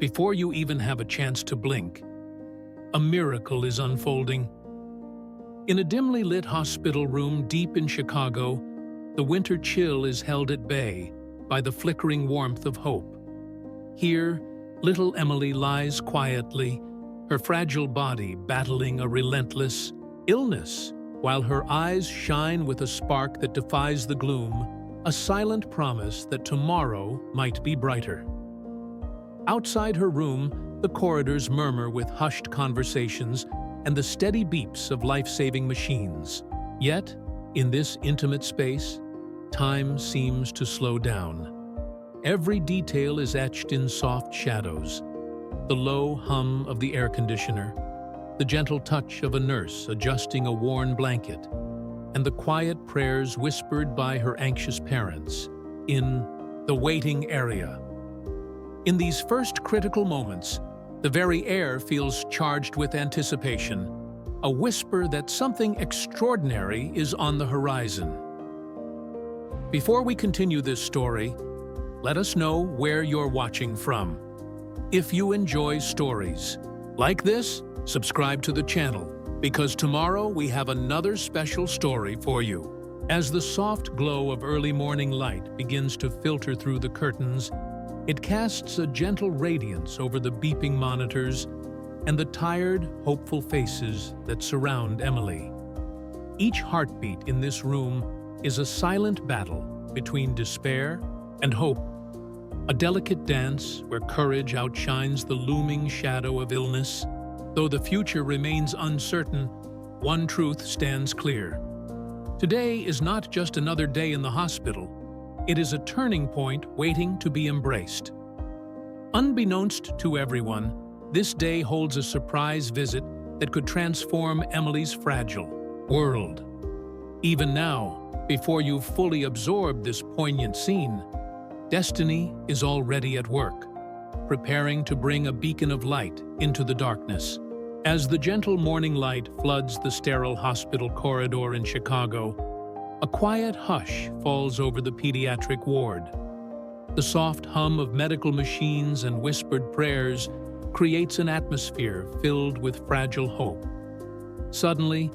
before you even have a chance to blink, a miracle is unfolding. In a dimly lit hospital room deep in Chicago, the winter chill is held at bay by the flickering warmth of hope. Here, little Emily lies quietly, her fragile body battling a relentless illness, while her eyes shine with a spark that defies the gloom, a silent promise that tomorrow might be brighter. Outside her room, the corridors murmur with hushed conversations and the steady beeps of life-saving machines. Yet, in this intimate space, time seems to slow down. Every detail is etched in soft shadows. The low hum of the air conditioner, the gentle touch of a nurse adjusting a worn blanket, and the quiet prayers whispered by her anxious parents in the waiting area. In these first critical moments, the very air feels charged with anticipation, a whisper that something extraordinary is on the horizon. Before we continue this story, let us know where you're watching from. If you enjoy stories like this, subscribe to the channel, because tomorrow we have another special story for you. As the soft glow of early morning light begins to filter through the curtains, it casts a gentle radiance over the beeping monitors and the tired, hopeful faces that surround Emily. Each heartbeat in this room is a silent battle between despair and hope, a delicate dance where courage outshines the looming shadow of illness. Though the future remains uncertain, one truth stands clear. Today is not just another day in the hospital. It is a turning point waiting to be embraced. Unbeknownst to everyone, this day holds a surprise visit that could transform Emily's fragile world. Even now, before you've fully absorbed this poignant scene, destiny is already at work, preparing to bring a beacon of light into the darkness. As the gentle morning light floods the sterile hospital corridor in Chicago, a quiet hush falls over the pediatric ward. The soft hum of medical machines and whispered prayers creates an atmosphere filled with fragile hope. Suddenly,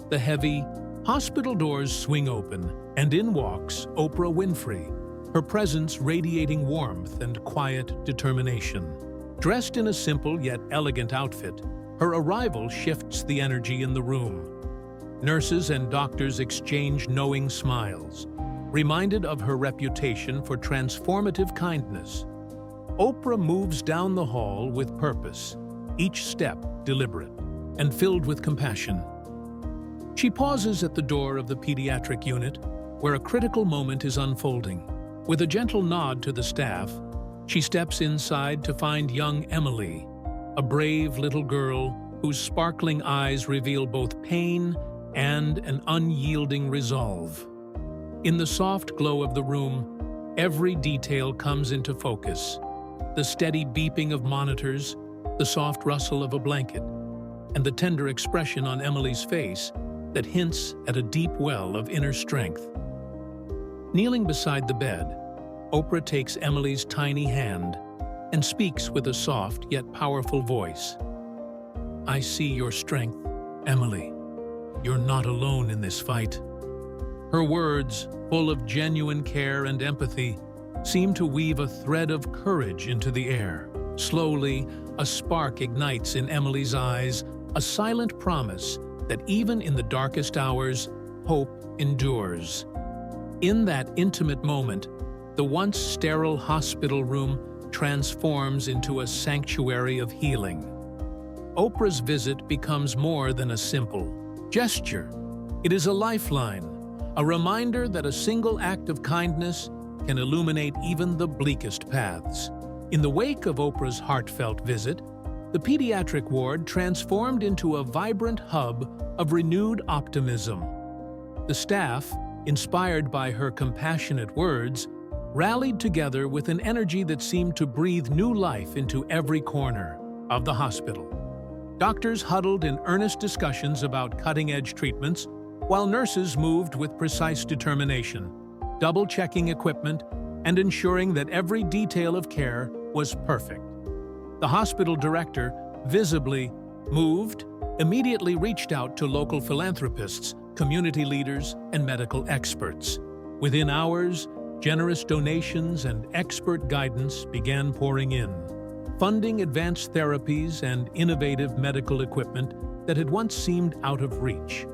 the heavy hospital doors swing open, and in walks Oprah Winfrey, her presence radiating warmth and quiet determination. Dressed in a simple yet elegant outfit, her arrival shifts the energy in the room. Nurses and doctors exchange knowing smiles, reminded of her reputation for transformative kindness. Oprah moves down the hall with purpose, each step deliberate and filled with compassion. She pauses at the door of the pediatric unit, where a critical moment is unfolding. With a gentle nod to the staff, she steps inside to find young Emily, a brave little girl whose sparkling eyes reveal both pain and an unyielding resolve. In the soft glow of the room, every detail comes into focus. The steady beeping of monitors, the soft rustle of a blanket, and the tender expression on Emily's face that hints at a deep well of inner strength. Kneeling beside the bed, Oprah takes Emily's tiny hand and speaks with a soft yet powerful voice. "I see your strength, Emily. You're not alone in this fight." Her words, full of genuine care and empathy, seem to weave a thread of courage into the air. Slowly, a spark ignites in Emily's eyes, a silent promise that even in the darkest hours, hope endures. In that intimate moment, the once sterile hospital room transforms into a sanctuary of healing. Oprah's visit becomes more than a simple gesture. It is a lifeline, a reminder that a single act of kindness can illuminate even the bleakest paths. In the wake of Oprah's heartfelt visit, the pediatric ward transformed into a vibrant hub of renewed optimism. The staff, inspired by her compassionate words, rallied together with an energy that seemed to breathe new life into every corner of the hospital. Doctors huddled in earnest discussions about cutting-edge treatments, while nurses moved with precise determination, double-checking equipment and ensuring that every detail of care was perfect. The hospital director, visibly moved, immediately reached out to local philanthropists, community leaders, and medical experts. Within hours, generous donations and expert guidance began pouring in, funding advanced therapies and innovative medical equipment that had once seemed out of reach.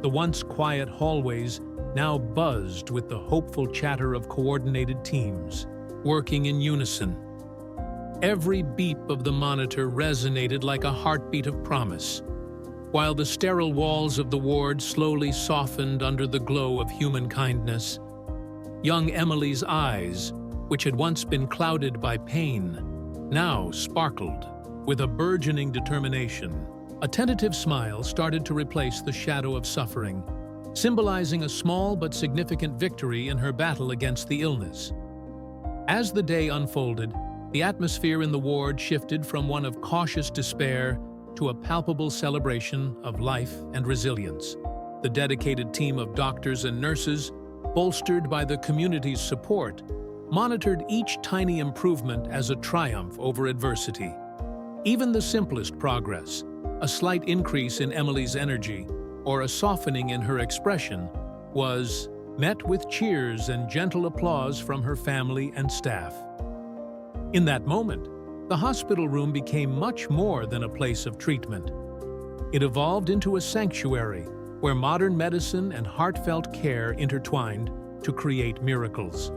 The once quiet hallways now buzzed with the hopeful chatter of coordinated teams, working in unison. Every beep of the monitor resonated like a heartbeat of promise, while the sterile walls of the ward slowly softened under the glow of human kindness. Young Emily's eyes, which had once been clouded by pain, now sparkled with a burgeoning determination. A tentative smile started to replace the shadow of suffering, symbolizing a small but significant victory in her battle against the illness. As the day unfolded, the atmosphere in the ward shifted from one of cautious despair to a palpable celebration of life and resilience. The dedicated team of doctors and nurses, bolstered by the community's support, monitored each tiny improvement as a triumph over adversity. Even the simplest progress, a slight increase in Emily's energy or a softening in her expression, was met with cheers and gentle applause from her family and staff. In that moment, the hospital room became much more than a place of treatment. It evolved into a sanctuary where modern medicine and heartfelt care intertwined to create miracles.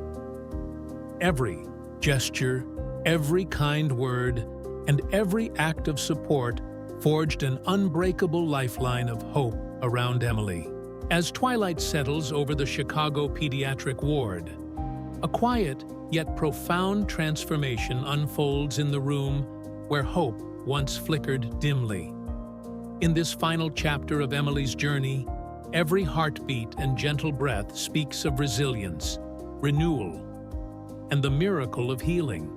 Every gesture, every kind word, and every act of support forged an unbreakable lifeline of hope around Emily. As twilight settles over the Chicago pediatric ward, a quiet yet profound transformation unfolds in the room where hope once flickered dimly. In this final chapter of Emily's journey, every heartbeat and gentle breath speaks of resilience, renewal, and the miracle of healing.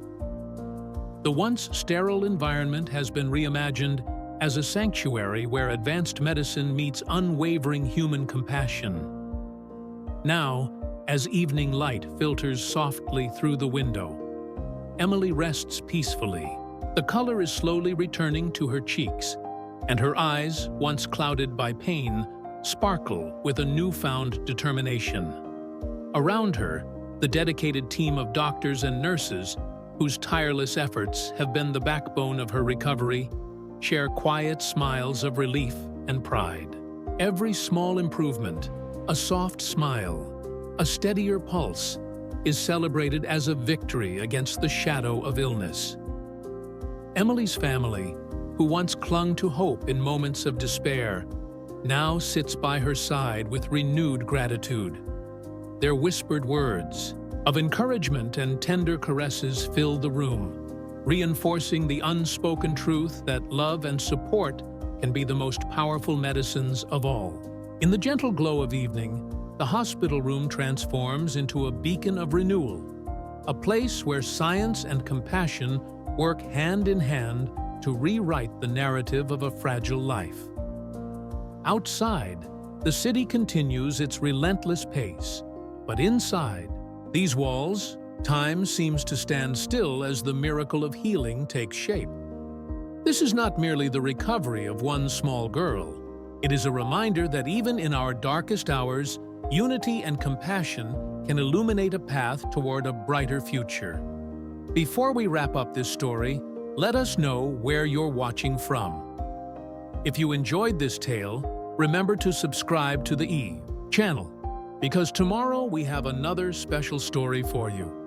The once sterile environment has been reimagined as a sanctuary where advanced medicine meets unwavering human compassion. Now, as evening light filters softly through the window, Emily rests peacefully. The color is slowly returning to her cheeks, and her eyes, once clouded by pain, sparkle with a newfound determination. Around her, the dedicated team of doctors and nurses, whose tireless efforts have been the backbone of her recovery, share quiet smiles of relief and pride. Every small improvement, a soft smile, a steadier pulse, is celebrated as a victory against the shadow of illness. Emily's family, who once clung to hope in moments of despair, now sits by her side with renewed gratitude. Their whispered words of encouragement and tender caresses fill the room, reinforcing the unspoken truth that love and support can be the most powerful medicines of all. In the gentle glow of evening, the hospital room transforms into a beacon of renewal, a place where science and compassion work hand in hand to rewrite the narrative of a fragile life. Outside, the city continues its relentless pace, but inside these walls, time seems to stand still as the miracle of healing takes shape. This is not merely the recovery of one small girl. It is a reminder that even in our darkest hours, unity and compassion can illuminate a path toward a brighter future. Before we wrap up this story, let us know where you're watching from. If you enjoyed this tale, remember to subscribe to the channel, because tomorrow we have another special story for you.